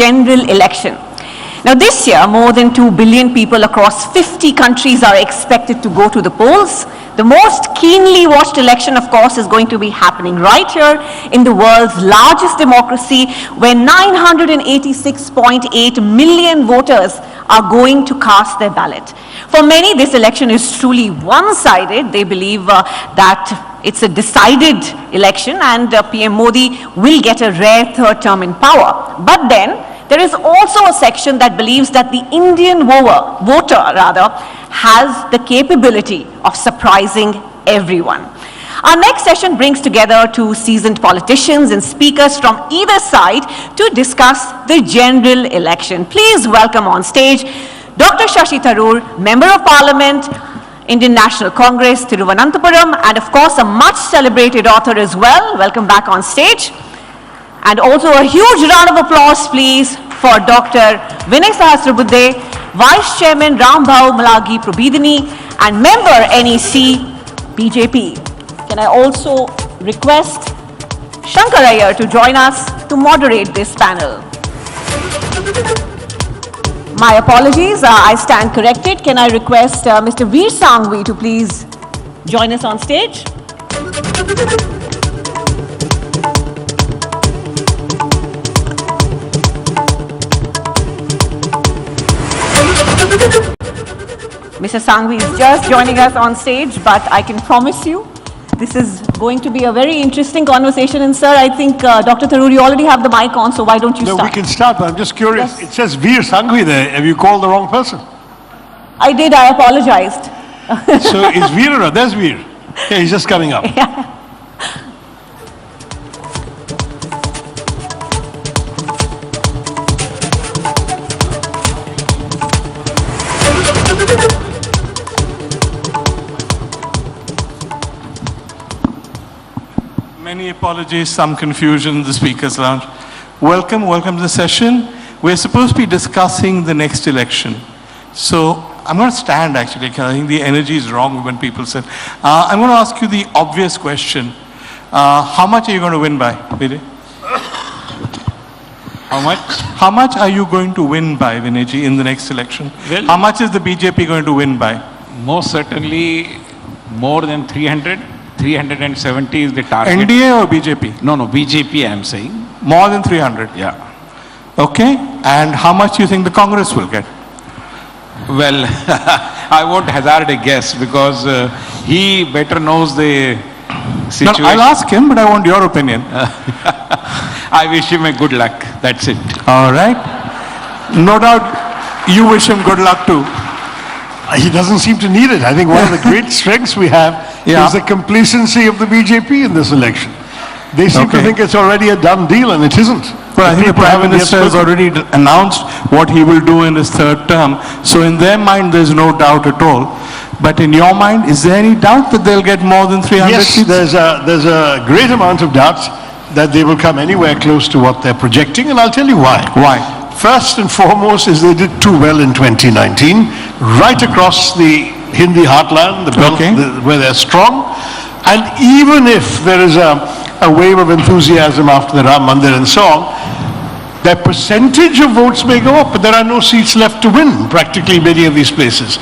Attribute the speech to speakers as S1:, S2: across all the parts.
S1: general election. Now this year, more than 2 billion people across 50 countries are expected to go to the polls. The most keenly watched election, of course, is going to be happening right here in the world's largest democracy, where 986.8 million voters are going to cast their ballot. For many, this election is truly one-sided. They believe that it's a decided election and PM Modi will get a rare third term in power. But then, there is also a section that believes that the Indian voter has the capability of surprising everyone. Our next session brings together two seasoned politicians and speakers from either side to discuss the general election. Please welcome on stage Dr. Shashi Tharoor, Member of Parliament, Indian National Congress, Thiruvananthapuram, and of course a much celebrated author as well. Welcome back on stage. And also a huge round of applause, please, for Dr. Vinay Sahashtrabuddhe, Vice Chairman Rambhau Malagi Prabidhini, and Member NEC BJP. Can I also request Shankarayya to join us to moderate this panel? My apologies, I stand corrected. Can I request Mr. Veer Shangvi to please join us on stage? Mr. Shangvi is just joining us on stage, but I can promise you this is going to be a very interesting conversation. And sir, I think Dr. Tharoor, you already have the mic on, so why don't you start?
S2: No, we can start, but I'm just curious. Yes. It says Veer Shangvi there. Have you called the wrong person?
S1: I did, I apologized.
S2: So is Veer or there's Veer? Yeah, he's just coming up.
S1: Yeah.
S3: Many apologies, some confusion in the speakers lounge. Welcome to the session. We're supposed to be discussing the next election. So I'm going to stand actually, because I think the energy is wrong when people sit. I'm going to ask you the obvious question. How much are you going to win by, Vinay?
S4: How much?
S3: How much are you going to win by, Vinayji, in the next election?
S4: Well,
S3: how much is the BJP going to win by?
S4: Most certainly more than 300. 370 is the target.
S3: NDA or BJP?
S4: No, BJP I am saying.
S3: More than 300?
S4: Yeah.
S3: Okay. And how much do you think the Congress will get?
S4: Well, I won't hazard a guess because he better knows the situation.
S3: No, I'll ask him, but I want your opinion.
S4: I wish him a good luck. That's it.
S3: All right. No doubt you wish him good luck too.
S2: He doesn't seem to need it. I think one of the great strengths we have is the complacency of the BJP in this election. They seem to think it's already a done deal, and it isn't.
S3: But I think the Prime Minister has already announced what he will do in his third term. So in their mind, there's no doubt at all. But in your mind, is there any doubt that they'll get more than 300 seats?
S2: Yes, there's a great amount of doubt that they will come anywhere close to what they're projecting, and I'll tell you why.
S3: Why?
S2: First and foremost is they did too well in 2019, right across the Hindi heartland, the belt where they're strong. And even if there is a wave of enthusiasm after the Ram Mandir and so on, their percentage of votes may go up, but there are no seats left to win, practically many of these places.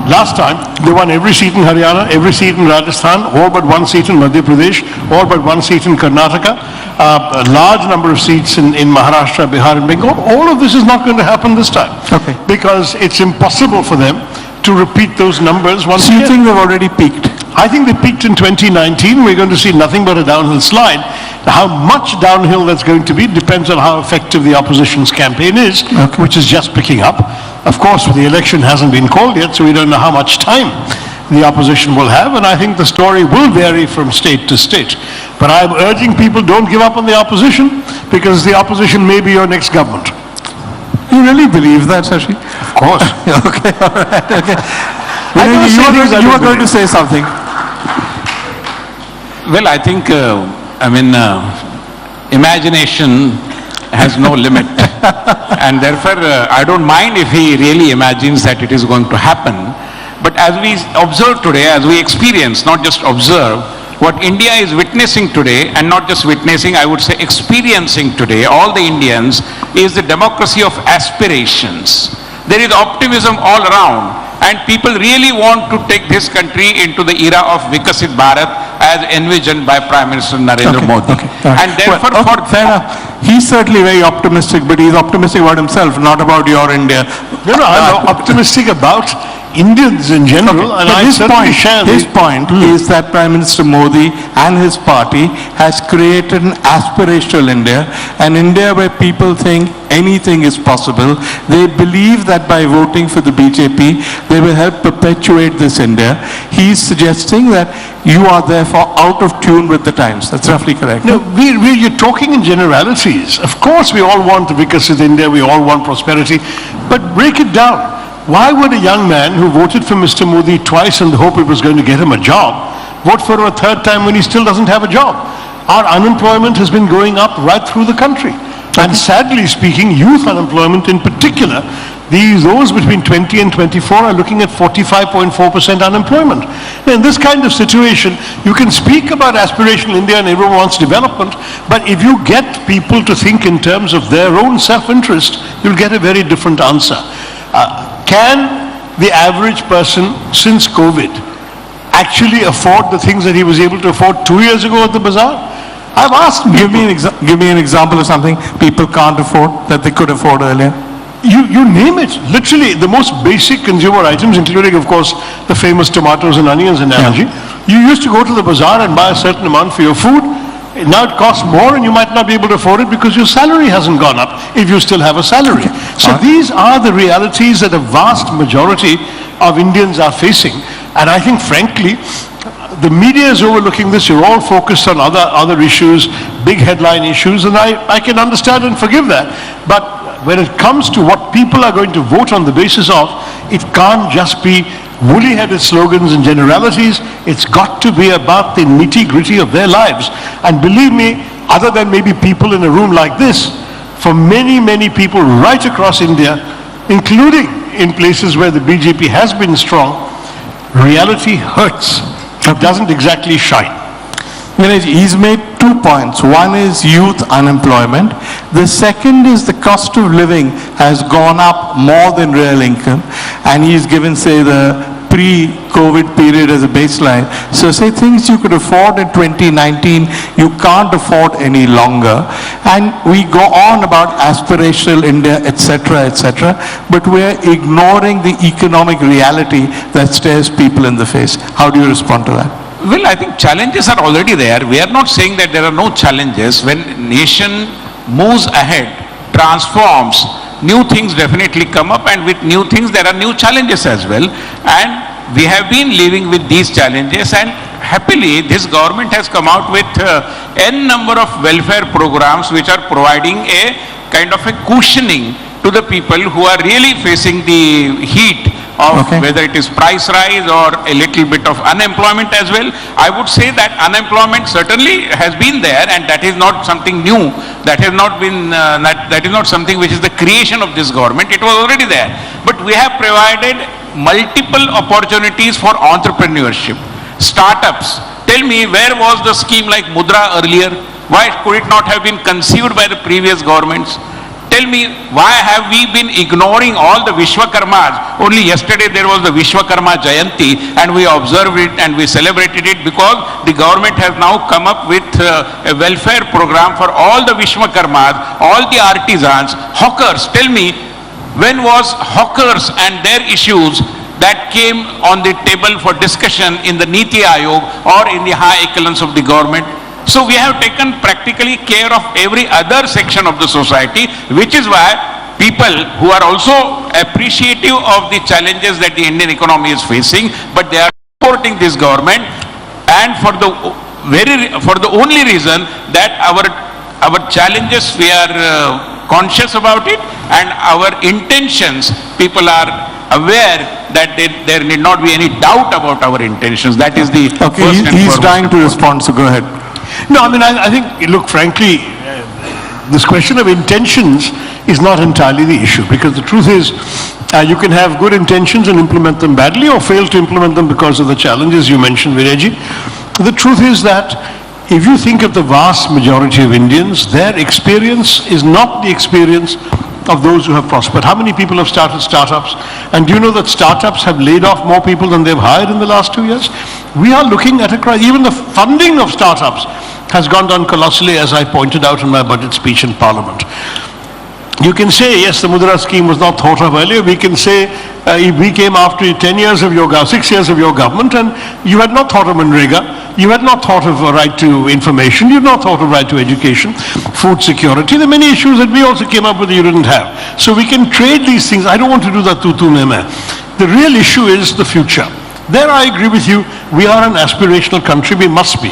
S2: Last time, they won every seat in Haryana, every seat in Rajasthan, all but one seat in Madhya Pradesh, all but one seat in Karnataka, a large number of seats in Maharashtra, Bihar and Bengal. All of this is not going to happen this time.
S3: Okay.
S2: Because it's impossible for them to repeat those numbers once again.
S3: So you think they've already peaked?
S2: I think they peaked in 2019. We're going to see nothing but a downhill slide. How much downhill that's going to be depends on how effective the opposition's campaign is, which is just picking up. Of course, the election hasn't been called yet, so we don't know how much time the opposition will have, and I think the story will vary from state to state. But I'm urging people, don't give up on the opposition, because the opposition may be your next government.
S3: You really believe that, Shashi?
S2: Of course.
S3: Okay, all right, okay. You were going to say something.
S4: Well, I think, imagination has no limit. And therefore, I don't mind if he really imagines that it is going to happen. But as we observe today, as we experience, not just observe, what India is witnessing today, and not just witnessing, I would say experiencing today, all the Indians, is the democracy of aspirations. There is optimism all around, and people really want to take this country into the era of Vikasit Bharat as envisioned by Prime Minister Narendra Modi. And therefore,
S3: fair enough. He's certainly very optimistic, but he's optimistic about himself, not about your India.
S2: No, I'm optimistic about Indians in general, and I certainly share
S3: his point is that Prime Minister Modi and his party has created an aspirational India, an India where people think anything is possible. They believe that by voting for the BJP, they will help perpetuate this India. He's suggesting that you are therefore out of tune with the times. That's roughly correct.
S2: No, you're talking in generalities. Of course, we all want the Vikasit India, we all want prosperity, but break it down. Why would a young man who voted for Mr. Modi twice in the hope it was going to get him a job, vote for him a third time when he still doesn't have a job? Our unemployment has been going up right through the country. And sadly speaking, youth unemployment in particular, those between 20 and 24 are looking at 45.4% unemployment. Now, in this kind of situation, you can speak about aspirational India and everyone wants development, but if you get people to think in terms of their own self-interest, you'll get a very different answer. Can the average person since COVID actually afford the things that he was able to afford 2 years ago at the bazaar? I've asked
S3: give me an example of something people can't afford that they could afford earlier.
S2: You name it. Literally, the most basic consumer items, including, of course, the famous tomatoes and onions analogy. Yeah. You used to go to the bazaar and buy a certain amount for your food. Now it costs more and you might not be able to afford it because your salary hasn't gone up if you still have a salary. Okay. So these are the realities that a vast majority of Indians are facing. And I think, frankly, the media is overlooking this. You're all focused on other issues, big headline issues, and I can understand and forgive that. But when it comes to what people are going to vote on the basis of, it can't just be woolly-headed slogans and generalities. It's got to be about the nitty-gritty of their lives. And believe me, other than maybe people in a room like this, for many, many people right across India, including in places where the BJP has been strong, reality hurts. It doesn't exactly shine.
S3: Vinay, he's made 2 points. One is youth unemployment. The second is the cost of living has gone up more than real income. And he's given, say, the pre-COVID period as a baseline. So say things you could afford in 2019, you can't afford any longer. And we go on about aspirational India, etc., but we're ignoring the economic reality that stares people in the face. How do you respond to that?
S4: Well, I think challenges are already there. We are not saying that there are no challenges. When nation moves ahead, transforms, new things definitely come up, and with new things there are new challenges as well. And we have been living with these challenges, and happily this government has come out with n number of welfare programs which are providing a kind of a cushioning to the people who are really facing the heat of whether it is price rise or a little bit of unemployment as well. I would say that unemployment certainly has been there, and that is not something new. That has not been, that is not something which is the creation of this government. It was already there. But we have provided multiple opportunities for entrepreneurship, startups. Tell me, where was the scheme like Mudra earlier? Why could it not have been conceived by the previous governments? Tell me, why have we been ignoring all the Vishwakarmas? Only yesterday there was the Vishwakarma Jayanti and we observed it and we celebrated it because the government has now come up with a welfare program for all the Vishwakarmas, all the artisans, hawkers. Tell me, when was hawkers and their issues that came on the table for discussion in the Niti Aayog or in the high echelons of the government? So we have taken practically care of every other section of the society, which is why people who are also appreciative of the challenges that the Indian economy is facing, but they are supporting this government, and for the only reason that our challenges, we are conscious about it, and our intentions, people are aware that there need not be any doubt about our intentions. That is the
S3: first and he's trying to respond, so go ahead.
S2: No, I mean, I think, look, frankly, this question of intentions is not entirely the issue, because the truth is, you can have good intentions and implement them badly or fail to implement them because of the challenges you mentioned, Vinayji. The truth is that if you think of the vast majority of Indians, their experience is not the experience of those who have prospered. How many people have started startups? And do you know that startups have laid off more people than they've hired in the last 2 years? We are looking at a crisis. Even the funding of startups has gone down colossally, as I pointed out in my budget speech in Parliament. You can say, yes, the Mudra scheme was not thought of earlier. We can say, we came after 10 years of your 6 years of your government, and you had not thought of Manrega. You had not thought of a right to information. You had not thought of right to education, food security. There are many issues that we also came up with that you didn't have. So we can trade these things. I don't want to do that tutu meme. The real issue is the future. There I agree with you. We are an aspirational country. We must be.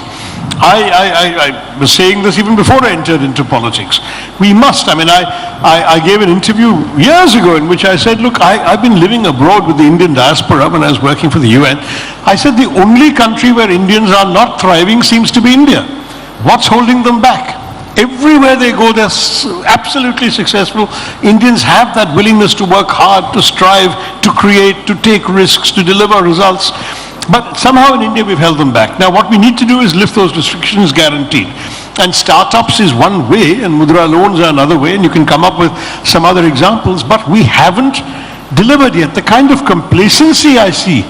S2: I was saying this even before I entered into politics. We must. I mean, I gave an interview years ago in which I said, look, I've been living abroad with the Indian diaspora when I was working for the UN. I said the only country where Indians are not thriving seems to be India. What's holding them back? Everywhere they go, they're absolutely successful. Indians have that willingness to work hard, to strive, to create, to take risks, to deliver results. But somehow in India we've held them back. Now what we need to do is lift those restrictions guaranteed. And startups is one way, and Mudra loans are another way, and you can come up with some other examples, but we haven't delivered yet. The kind of complacency I see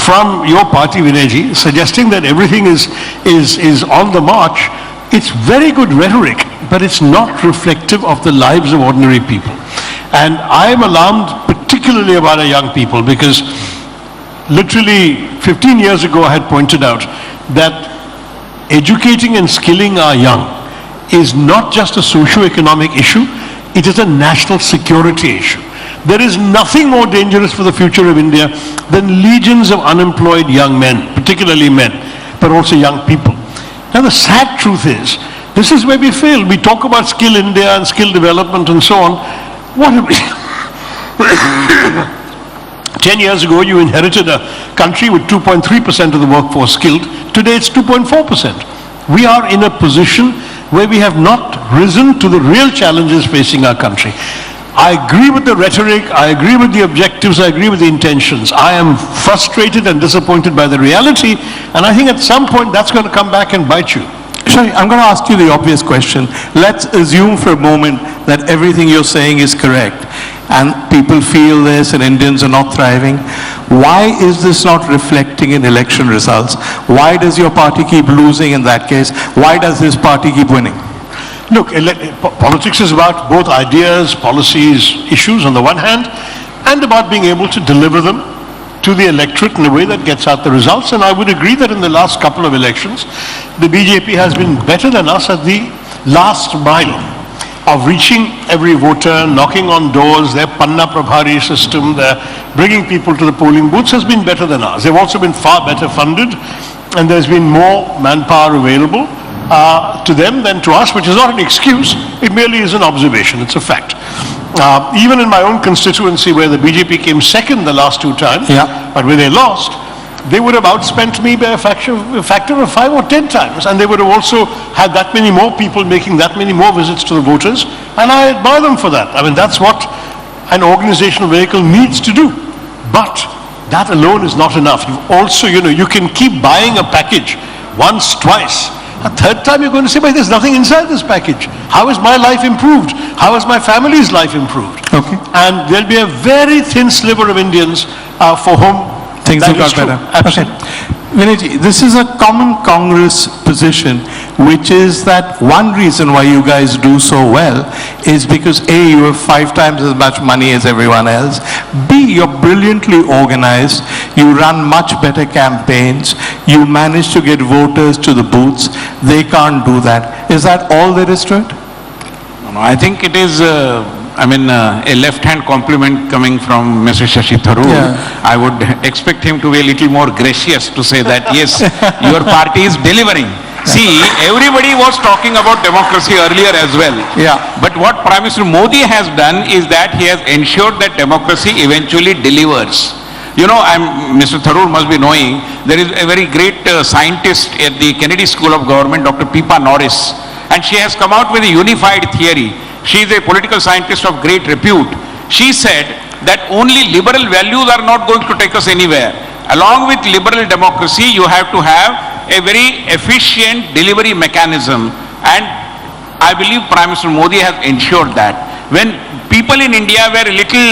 S2: from your party, Vinayji, suggesting that everything is on the march, it's very good rhetoric, but it's not reflective of the lives of ordinary people. And I'm alarmed particularly about our young people, because literally 15 years ago I had pointed out that educating and skilling our young is not just a socio-economic issue, it is a national security issue. There is nothing more dangerous for the future of India than legions of unemployed young men, particularly men, but also young people. Now the sad truth is, this is where we fail. We talk about skill India and skill development and so on. What have we 10 years ago, you inherited a country with 2.3% of the workforce skilled. Today, it's 2.4%. We are in a position where we have not risen to the real challenges facing our country. I agree with the rhetoric, I agree with the objectives, I agree with the intentions. I am frustrated and disappointed by the reality, and I think at some point that's going to come back and bite you.
S3: Shashi, I'm going to ask you the obvious question. Let's assume for a moment that everything you're saying is correct, and people feel this and Indians are not thriving. Why is this not reflecting in election results? Why does your party keep losing in that case? Why does this party keep winning?
S2: Look, politics is about both ideas, policies, issues on the one hand, and about being able to deliver them to the electorate in a way that gets out the results. And I would agree that in the last couple of elections, the BJP has been better than us at the last mile of reaching every voter, knocking on doors. Their Panna Prabhari system, their bringing people to the polling booths has been better than ours. They've also been far better funded, and there's been more manpower available to them than to us, which is not an excuse, it merely is an observation, it's a fact. Even in my own constituency, where the BJP came second the last two times, but where they lost, they would have outspent me by a factor of 5 or 10 times, and they would have also had that many more people making that many more visits to the voters, and I admire them for that. I mean, that's what an organizational vehicle needs to do. But that alone is not enough. You've also, you can keep buying a package once, twice. A third time you're going to say, but there's nothing inside this package. How is my life improved? How is my family's life improved?
S3: Okay.
S2: And there'll be a very thin sliver of Indians for whom
S3: things have got better. Absolutely. Vinayji, this is a common Congress position, which is that one reason why you guys do so well is because A, you have 5 times as much money as everyone else. B, you're brilliantly organized. You run much better campaigns. You manage to get voters to the booths. They can't do that. Is that all there is to it?
S4: No, I think it is a left-hand compliment coming from Mr. Shashi Tharoor. I would expect him to be a little more gracious to say that, yes, your party is delivering. See, everybody was talking about democracy earlier as well. But what Prime Minister Modi has done is that he has ensured that democracy eventually delivers. Mr. Tharoor must be knowing, there is a very great scientist at the Kennedy School of Government, Dr. Pippa Norris, and she has come out with a unified theory. She is a political scientist of great repute. She said that only liberal values are not going to take us anywhere. Along with liberal democracy, you have to have a very efficient delivery mechanism, and I believe Prime Minister Modi has ensured that. When people in India were a little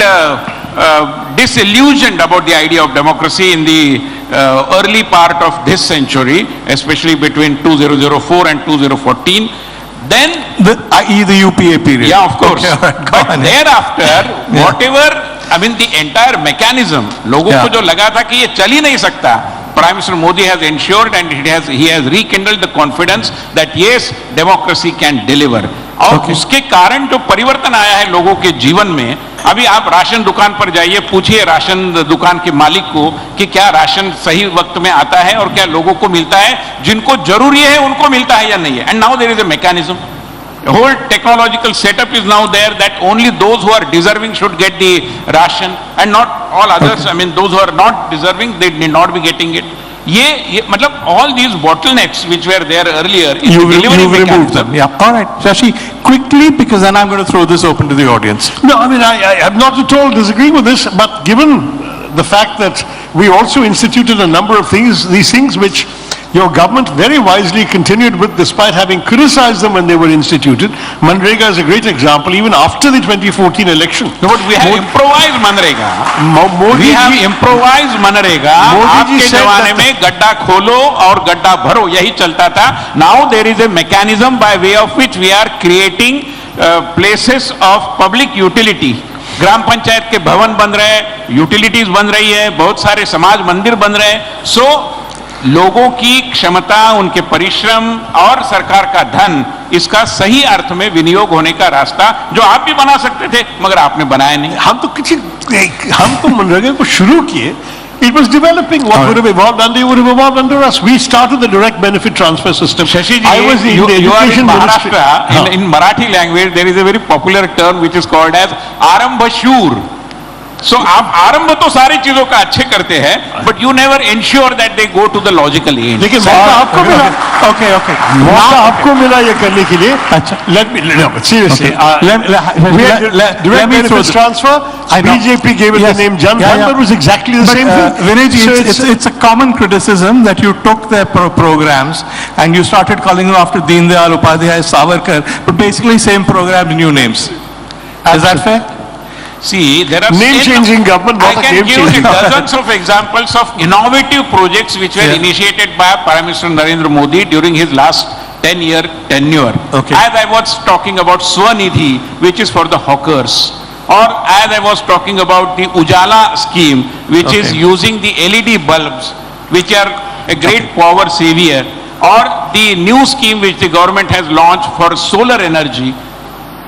S4: disillusioned about the idea of democracy in the early part of this century, especially between 2004 and 2014, then
S3: i.e. the UPA period.
S4: Yeah, of course.
S3: Okay,
S4: but thereafter, whatever, I mean, the entire mechanism, लोगों को जो लगा था कि ये चल ही नहीं सकता, Prime Minister Modi has ensured and he has rekindled the confidence that yes, democracy can deliver. और उसके कारण जो परिवर्तन आया है लोगों के जीवन में, अभी आप राशन दुकान पर जाइए, पूछिए राशन दुकान के मालिक को कि क्या राशन सही वक्त में आता है और क्या लोगों को मिलता है, जिनको जरूरी है उनको मिलता है या नहीं है. And now there is a mechanism. The whole technological setup is now there that only those who are deserving should get the ration and not all others. I mean, those who are not deserving, they need not be getting it. ये मतलब all these bottlenecks which were there earlier,
S3: you've removed them. Yeah, all right, Shashi, quickly, because then I'm going to throw this open to the audience.
S2: No, I mean, I'm not at all disagreeing with this, but given the fact that we also instituted a number of these things which your government very wisely continued with despite having criticized them when they were instituted. Manrega is a great example even after the 2014 election.
S4: No, but we have improvised Manrega. We have improvised Manrega. आपके जमाने में गड्ढा खोलो और गड्ढा भरो यही चलता था. Now there is a mechanism by way of which we are creating places of public utility. ग्राम पंचायत के भवन बन रहे हैं, यूटिलिटीज बन रही है, बहुत सारे समाज मंदिर बन रहे हैं. सो लोगों की क्षमता, उनके परिश्रम और सरकार का धन, इसका सही अर्थ में विनियोग होने का रास्ता जो आप भी बना सकते थे मगर आपने बनाया नहीं.
S2: हम तो मनरेगा को शुरू किए. It was developing. What would have evolved under you would have evolved under us. We started the direct benefit transfer system.
S4: Shashi ji,
S2: I was in the
S4: you are in
S2: education
S4: Maharashtra. In Marathi language, there is a very popular term which is called as Arambashur. So आप आरंभ तो सारी चीजों का अच्छे करते हैं, but you never ensure that they go to the logical end.
S2: लेकिन मौका आपको मिला.
S3: Okay.
S2: मौका आपको मिला ये करने के लिए. अच्छा. Let me seriously. Let me throw this transfer. BJP gave it the name Jan Dhan, but it was exactly the same thing.
S3: Vinay ji, it's a common criticism that you took their programs and you started calling them after Deen Dayal Upadhyay, Savarkar, but basically same program, new names. Is that fair?
S4: See, there are
S2: name-changing government, not a
S4: I can give you
S2: game-changing
S4: dozens of examples of innovative projects which were initiated by Prime Minister Narendra Modi during his last 10-year tenure.
S3: Okay.
S4: As I was talking about Swanidhi, which is for the hawkers, or as I was talking about the Ujala scheme, which is using the LED bulbs, which are a great power savior, or the new scheme which the government has launched for solar energy.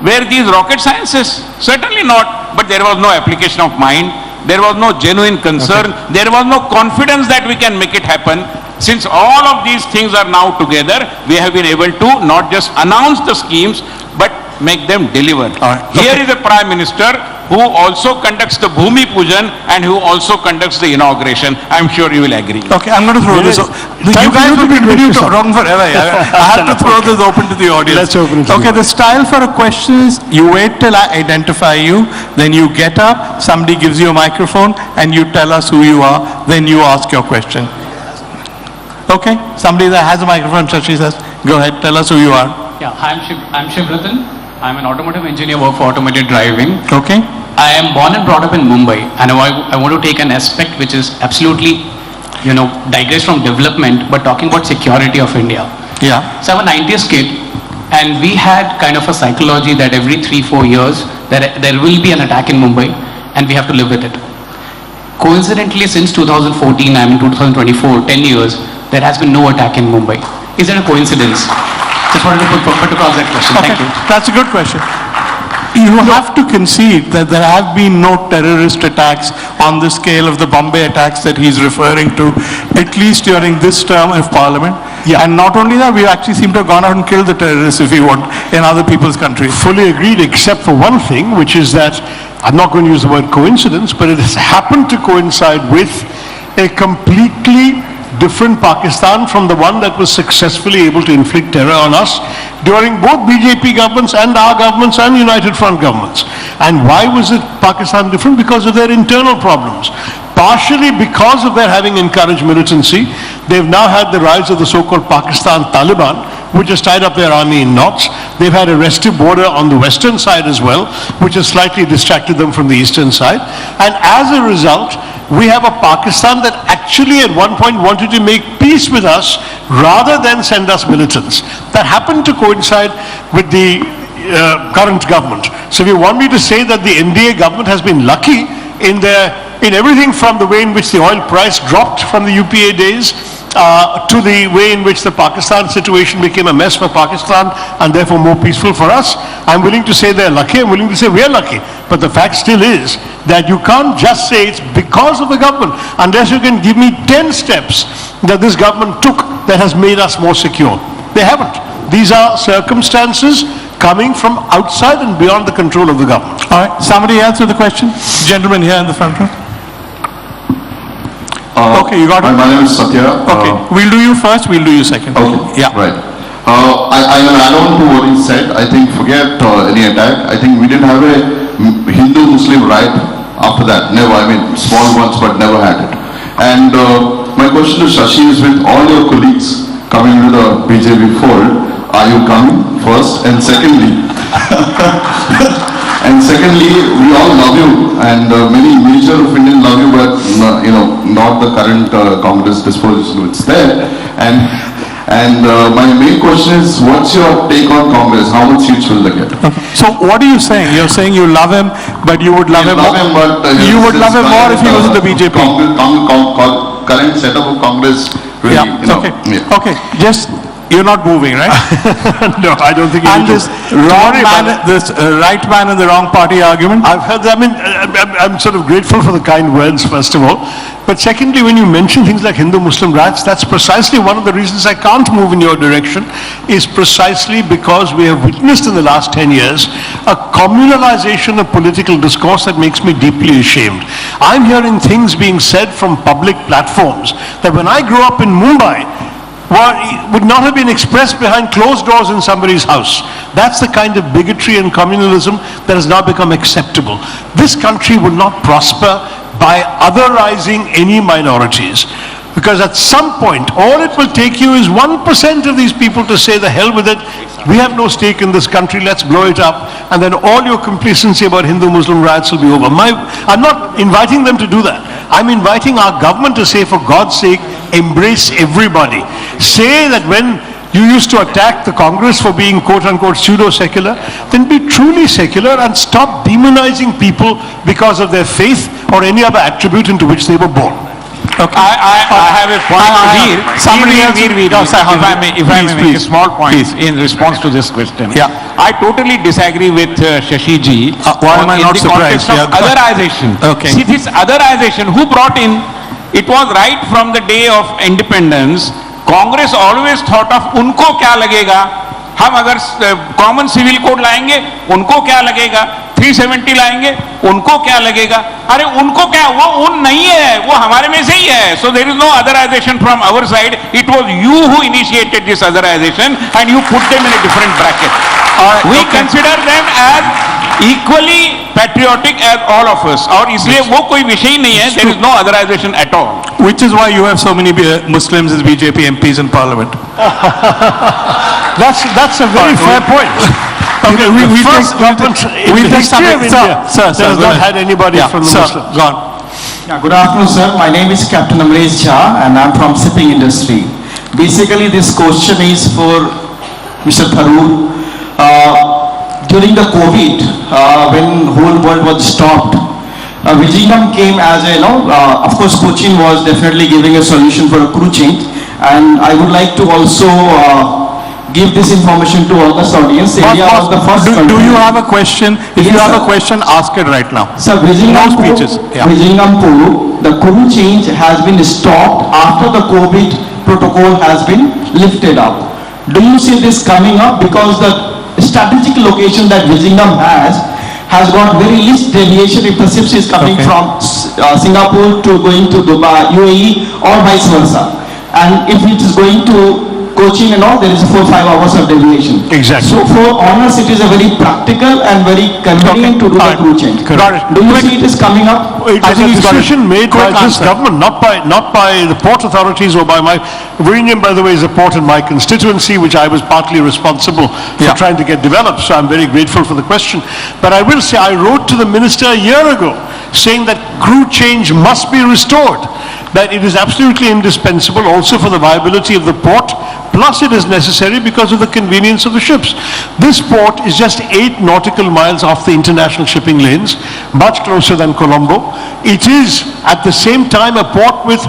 S4: Were these rocket sciences? Certainly not, but there was no application of mind, there was no genuine concern, there was no confidence that we can make it happen. Since all of these things are now together, we have been able to not just announce the schemes, but make them deliver. Here is a Prime Minister who also conducts the Bhumi Pujan and who also conducts the inauguration. I'm sure you will agree.
S3: Okay, I'm going to throw this. You guys will continue to wrong forever. I have to throw this open to the audience.
S2: Let's open it.
S3: Okay, the style for a question is you wait till I identify you, then you get up, somebody gives you a microphone and you tell us who you are, then you ask your question. Okay, somebody that has a microphone, Shashi says, go ahead, tell us who you are.
S5: Yeah, I'm Shivratan. I'm an automotive engineer, work for automated driving.
S3: Okay.
S5: I am born and brought up in Mumbai, and I want to take an aspect which is absolutely, digress from development, but talking about security of India.
S3: Yeah.
S5: So I'm a 90s kid, and we had kind of a psychology that every 3-4 years, there will be an attack in Mumbai, and we have to live with it. Coincidentally, since 2014, I'm in 2024, 10 years, there has been no attack in Mumbai. Is that a coincidence? Just wanted to put across that question.
S3: Okay.
S5: Thank you.
S3: That's a good question. You have to concede that there have been no terrorist attacks on the scale of the Bombay attacks that he's referring to, at least during this term of Parliament. Yeah. And not only that, we actually seem to have gone out and killed the terrorists, if you want, in other people's countries.
S2: Fully agreed, except for one thing, which is that, I'm not going to use the word coincidence, but it has happened to coincide with a completely different Pakistan from the one that was successfully able to inflict terror on us during both BJP governments and our governments and United Front governments. And why was it Pakistan different? Because of their internal problems. partially because of their having encouraged militancy, they've now had the rise of the so-called Pakistan Taliban, which has tied up their army in knots. They've had a restive border on the western side as well, which has slightly distracted them from the eastern side. And as a result, we have a Pakistan that actually at one point wanted to make peace with us rather than send us militants. That happened to coincide with the current government. So if you want me to say that the NDA government has been lucky in everything from the way in which the oil price dropped from the UPA days to the way in which the Pakistan situation became a mess for Pakistan and therefore more peaceful for us, I'm willing to say they're lucky, I'm willing to say we're lucky. But the fact still is that you can't just say it's because of the government unless you can give me 10 steps that this government took that has made us more secure. They haven't. These are circumstances coming from outside and beyond the control of the government.
S3: All right, somebody else with a question? Gentleman here in the front row. Okay, you got it?
S6: My name is Satya.
S3: Okay, we'll do you first, we'll do you second.
S6: Okay,
S3: yeah.
S6: Right. I will add on to what he said. I think forget any attack. I think we didn't have a Hindu-Muslim riot after that. Never. I mean, small ones, but never had it. And my question to Shashi is, with all your colleagues coming to the BJP fold, are you coming first? And secondly, we all love you, and many major of Indian love you, but not the current Congress disposition which is there. And my main question is, what's your take on Congress? How much seats will they get?
S3: Okay. So what are you saying? You're saying you love him, but you would love him more. You would love him more if he was in the BJP.
S6: Current setup of Congress. Really,
S3: Okay. Just. You're not moving, right?
S2: No, I don't think you
S3: and this right man in the wrong party argument?
S2: I've heard that. I mean, I'm sort of grateful for the kind words, first of all. But secondly, when you mention things like Hindu-Muslim riots, that's precisely one of the reasons I can't move in your direction, is precisely because we have witnessed in the last 10 years a communalization of political discourse that makes me deeply ashamed. I'm hearing things being said from public platforms that when I grew up in Mumbai, would not have been expressed behind closed doors in somebody's house. That's the kind of bigotry and communalism that has now become acceptable. This country will not prosper by otherizing any minorities. Because at some point, all it will take you is 1% of these people to say, the hell with it, we have no stake in this country, let's blow it up, and then all your complacency about Hindu-Muslim riots will be over. I'm not inviting them to do that. I'm inviting our government to say, for God's sake, embrace everybody. Say that when you used to attack the Congress for being quote-unquote pseudo-secular, then be truly secular and stop demonizing people because of their faith or any other attribute into which they were born.
S4: Okay. I have a point. If I may make a small point in response to this question.
S3: Yeah.
S4: I totally disagree with Shashi ji.
S3: Why am I not surprised?
S4: In the context of otherization.
S3: Okay.
S4: See, this otherization, who brought in, it was right from the day of independence. Congress always thought of उनको क्या लगेगा, हम अगर common civil code लाएंगे उनको क्या लगेगा, 370 लाएंगे उनको क्या लगेगा, अरे उनको क्या, वो उन नहीं है, वो हमारे में से ही है. So there is no otherization from our side. It was you who initiated this otherization and you put them in a different bracket. We consider them as equally patriotic as all of us. और इसलिए वो कोई विषय ही नहीं है. There is no otherization at all.
S3: Which is why you have so many Muslims as BJP MPs in Parliament.
S2: That's a very fair point.
S3: Okay, we take something. Sir,
S2: has not had anybody from the Muslims.
S3: Gone.
S7: Yeah, good afternoon, sir. My name is Captain Amresh Jha and I'm from shipping industry. Basically, this question is for Mr. Tharoor. During the COVID, when whole world was stopped, Vijayam came as a, of course, Cochin was definitely giving a solution for a crew change. And I would like to also give this information to all the audience. India was the first country.
S3: Do you have a question? If you have a question, ask it right now.
S7: Sir,
S3: no speeches.
S7: Vijayam, the crew change has been stopped after the COVID protocol has been lifted up. Do you see this coming up? Because the strategic location that Vijayam has got very least deviation if the ships is coming from Singapore to going to Dubai, UAE or vice versa. And if it is going to Cochin and all, there is 4-5 hours of deviation.
S2: Exactly.
S7: So for honors, it is a very practical and very convenient to do the crew change.
S2: Got it.
S7: Do you see it is coming up?
S2: It was a decision made by this government, not by the port authorities or by my... Virinium, by the way, is a port in my constituency, which I was partly responsible for trying to get developed, so I'm very grateful for the question. But I will say, I wrote to the minister a year ago, saying that crew change must be restored, that it is absolutely indispensable also for the viability of the port, plus it is necessary because of the convenience of the ships. This port is just 8 nautical miles off the international shipping lanes, much closer than Colombo. It is at the same time a port with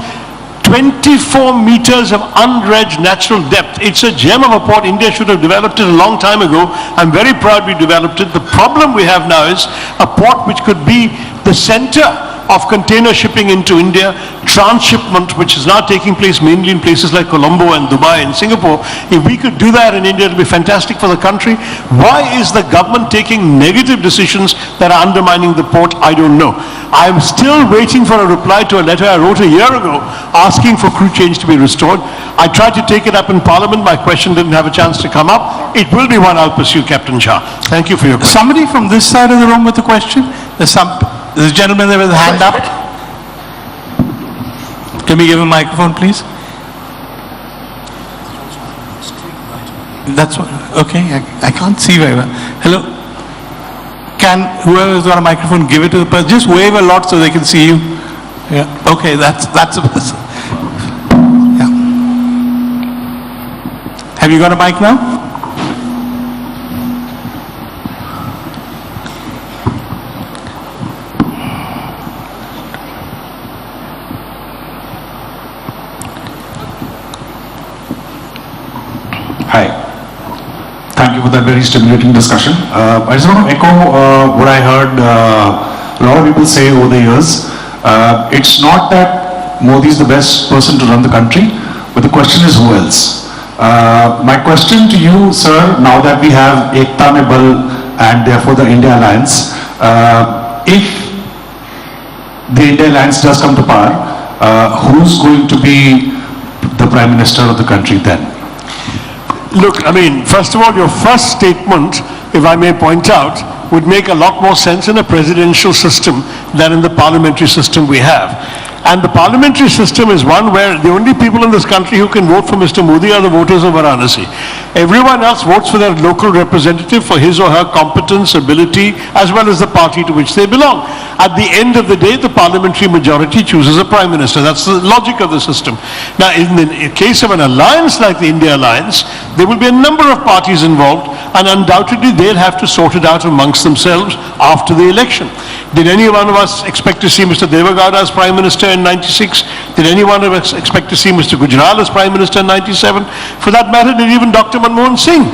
S2: 24 meters of undredged natural depth. It's a gem of a port. India should have developed it a long time ago. I'm very proud we developed it. The problem we have now is a port which could be the center of container shipping into India, transshipment, which is now taking place mainly in places like Colombo and Dubai and Singapore. If we could do that in India, it would be fantastic for the country. Why is the government taking negative decisions that are undermining the port? I don't know. I'm still waiting for a reply to a letter I wrote a year ago asking for crew change to be restored. I tried to take it up in Parliament. My question didn't have a chance to come up. It will be one I'll pursue, Captain Shah. Thank you for your question.
S3: Somebody from this side of the room with a question? There's a gentleman there with a hand up. Can we give him a microphone, please? That's what, okay, I can't see very well. Hello? Can whoever's got a microphone give it to the person? Just wave a lot so they can see you. Yeah. Okay, that's a person. Yeah. Have you got a mic now?
S8: Hi. Thank you for that very stimulating discussion. I just want to echo what I heard a lot of people say over the years. It's not that Modi is the best person to run the country, but the question is who else? My question to you, sir, now that we have Ekta Mein Bal and therefore the India Alliance, if the India Alliance does come to power, who's going to be the Prime Minister of the country then?
S2: Look, I mean, first of all, your first statement, if I may point out, would make a lot more sense in a presidential system than in the parliamentary system we have. And the parliamentary system is one where the only people in this country who can vote for Mr. Modi are the voters of Varanasi. Everyone else votes for their local representative for his or her competence, ability, as well as the party to which they belong. At the end of the day, the parliamentary majority chooses a prime minister. That's the logic of the system. Now, in the case of an alliance like the India Alliance, there will be a number of parties involved, and undoubtedly they'll have to sort it out amongst themselves after the election. Did any one of us expect to see Mr. Devagowda as Prime Minister in 96? Did any one of us expect to see Mr. Gujral as Prime Minister in 97? For that matter, did even Dr. Manmohan Singh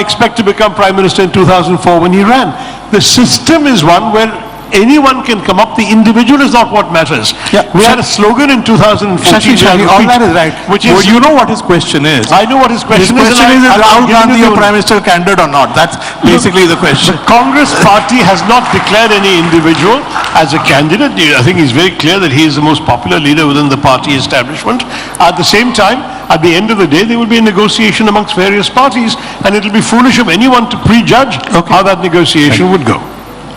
S2: expect to become Prime Minister in 2004 when he ran? The system is one where anyone can come up. The individual is not what matters. Yeah. We had a slogan in 2014.
S3: Shashi, all that is right.
S2: Which is,
S3: well, you know what his question is.
S2: I know what his question is.
S3: His question is Rahul Gandhi a Prime Minister candidate or not? That's basically the question.
S2: The Congress party has not declared any individual as a candidate. I think he's very clear that he is the most popular leader within the party establishment. At the same time, at the end of the day, there will be a negotiation amongst various parties, and it will be foolish of anyone to prejudge how that negotiation would go.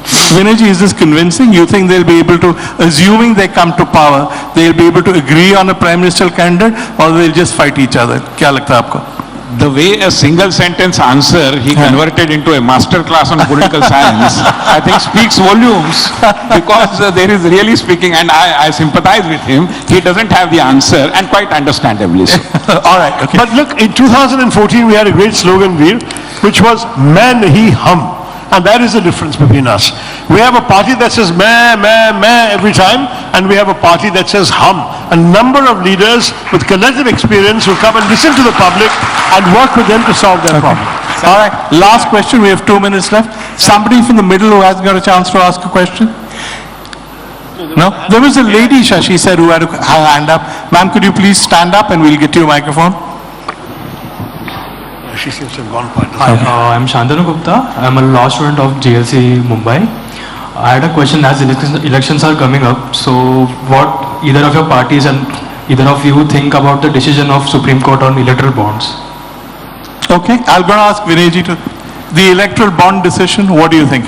S3: Vinayji, is this convincing? You think they'll be able to, assuming they come to power, they'll be able to agree on a Prime Minister candidate, or they'll just fight each other? Kya lagta hai aapko?
S4: The way a single sentence answer he converted into a master class on political science, I think speaks volumes, because there is really speaking, and I sympathize with him. He doesn't have the answer, and quite understandably so.
S2: All right. Okay. But look, in 2014 we had a great slogan, Veer, which was "Man Hi Hum." And that is the difference between us. We have a party that says meh, meh, meh every time, and we have a party that says hum. A number of leaders with collective experience who come and listen to the public and work with them to solve their problem.
S3: All right, last question, we have 2 minutes left. Somebody from the middle who hasn't got a chance to ask a question? No? There was a lady, Shashi said, who had a hand up. Ma'am, could you please stand up and we'll get you a microphone?
S2: She seems to have gone quite.
S9: Hi, I'm Shantanu Gupta. I'm a law student of GLC Mumbai. I had a question. As elections are coming up, so what either of your parties and either of you think about the decision of Supreme Court on electoral bonds?
S3: Okay, I'm going to ask Vinayji to, the electoral bond decision, what do you think?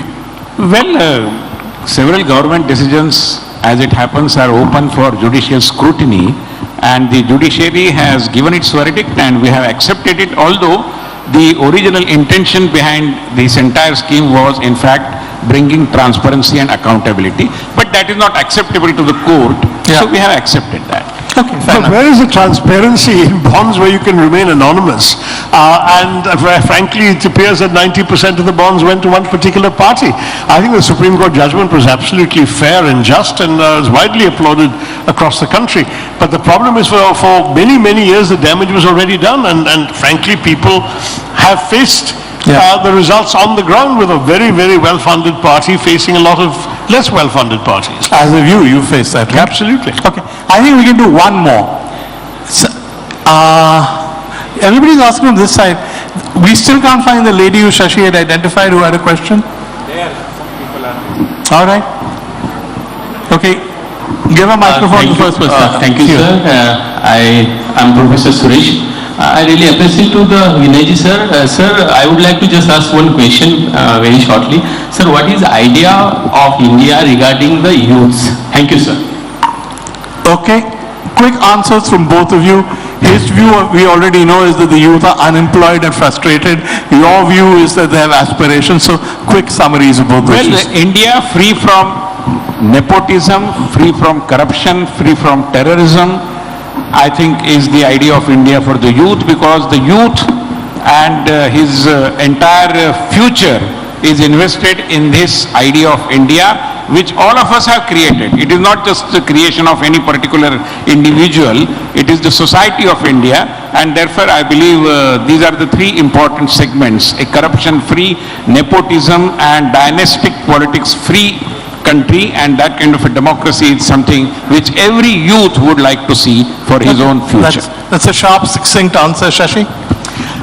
S4: Well, several government decisions, as it happens, are open for judicial scrutiny, and the judiciary has given its verdict and we have accepted it, although the original intention behind this entire scheme was in fact bringing transparency and accountability, but that is not acceptable to the court, so we have accepted that.
S3: Okay, fair
S2: But
S3: enough.
S2: where is the transparency in bonds where you can remain anonymous? And where frankly it appears that 90% of the bonds went to one particular party. I think the Supreme Court judgment was absolutely fair and just and was widely applauded across the country. But the problem is for many, many years the damage was already done, and frankly people have faced the results on the ground with a very, very well-funded party facing a lot of less well-funded parties.
S3: As a view, you face that, right?
S2: Absolutely.
S3: Okay, I think we can do one more. So, everybody's asking on this side. We still can't find the lady who Shashi had identified who had a question? There, some people are. All right. Okay, give a microphone to the first person.
S10: Thank you, sir. I'm Professor Suresh. I really appreciate to the Vinayji sir. Sir, I would like to just ask one question very shortly. Sir, what is the idea of India regarding the youths? Thank you, sir.
S3: Okay, quick answers from both of you. His view, we already know, is that the youth are unemployed and frustrated. Your view is that they have aspirations. So, quick summaries of both
S4: Well,
S3: issues.
S4: India free from nepotism, free from corruption, free from terrorism, I think is the idea of India for the youth, because the youth and his entire future is invested in this idea of India, which all of us have created. It is not just the creation of any particular individual, it is the society of India, and therefore I believe these are the three important segments: a corruption-free, nepotism and dynastic politics-free country, and that kind of a democracy is something which every youth would like to see for his own future.
S3: That's a sharp, succinct answer, Shashi.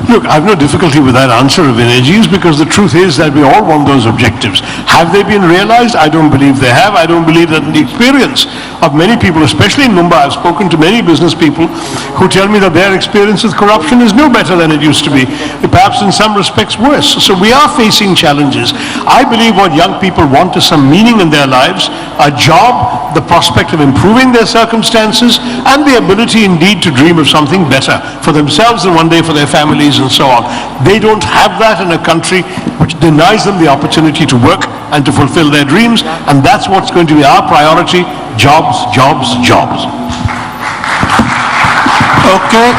S2: Look, I have no difficulty with that answer of Vinayji's, because the truth is that we all want those objectives. Have they been realized? I don't believe they have. I don't believe that in the experience of many people, especially in Mumbai, I've spoken to many business people who tell me that their experience with corruption is no better than it used to be, perhaps in some respects worse. So we are facing challenges. I believe what young people want is some meaning in their lives, a job, the prospect of improving their circumstances, and the ability indeed to dream of something better for themselves and one day for their families and so on. They don't have that in a country which denies them the opportunity to work and to fulfill their dreams, and that's what's going to be our priority: jobs, jobs, jobs.
S3: Okay.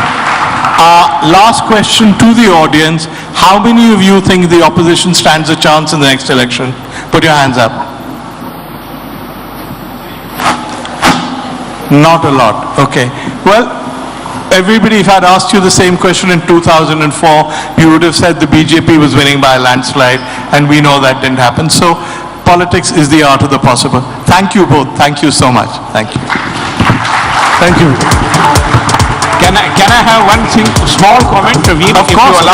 S3: Last question to the audience. How many of you think the opposition stands a chance in the next election? Put your hands up. Not a lot. Okay. Well, everybody, if I'd asked you the same question in 2004, you would have said the BJP was winning by a landslide, and we know that didn't happen. So, politics is the art of the possible. Thank you both. Thank you so much. Thank you.
S2: Thank you.
S4: Can I have one small comment, Veer,
S3: Of course.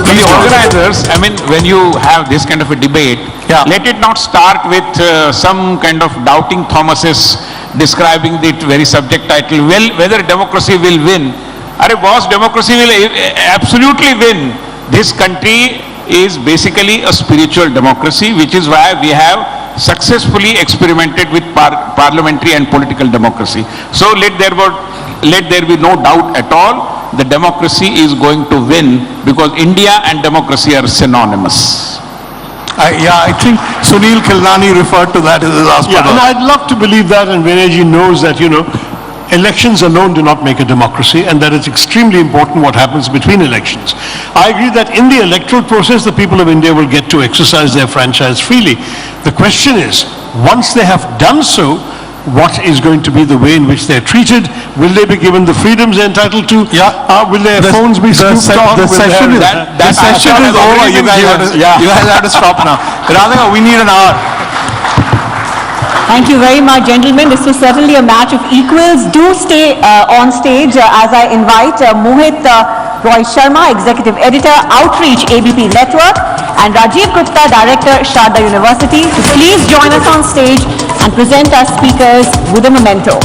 S4: The organizers, I mean, when you have this kind of a debate, let it not start with some kind of doubting Thomases describing the very subject title, well, whether democracy will win. Arey boss, democracy will absolutely win. This country is basically a spiritual democracy, which is why we have successfully experimented with parliamentary and political democracy. So let there be no doubt at all, the democracy is going to win, because India and democracy are synonymous.
S3: I think Sunil Kilnani referred to that as his last
S2: Yeah, and I'd love to believe that, and Vinayji knows that, elections alone do not make a democracy, and that it's extremely important what happens between elections. I agree that in the electoral process, the people of India will get to exercise their franchise freely. The question is, once they have done so, what is going to be the way in which they're treated? Will they be given the freedoms they're entitled to? Will their phones be scooped on?
S3: The session is over. You guys have to stop now. Radhika, we need an hour.
S1: Thank you very much, gentlemen. This was certainly a match of equals. Do stay on stage as I invite Mohit Roy Sharma, Executive Editor, Outreach ABP Network, and Rajiv Gupta, Director, Sharda University, to please join us on stage and present our speakers with a memento.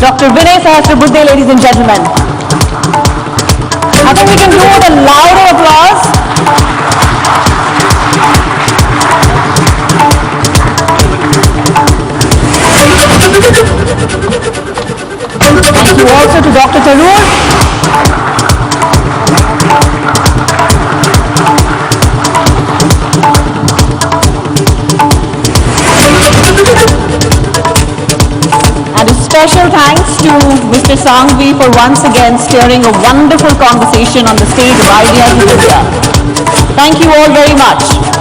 S1: Dr. Vinay Sahashtrabuddhe, ladies and gentlemen. I think we can do with a louder applause. Thank you also to Dr. Tharoor. And a special thanks to Mr. Shangvi for once again steering a wonderful conversation on the stage of ideas in India. Thank you all very much.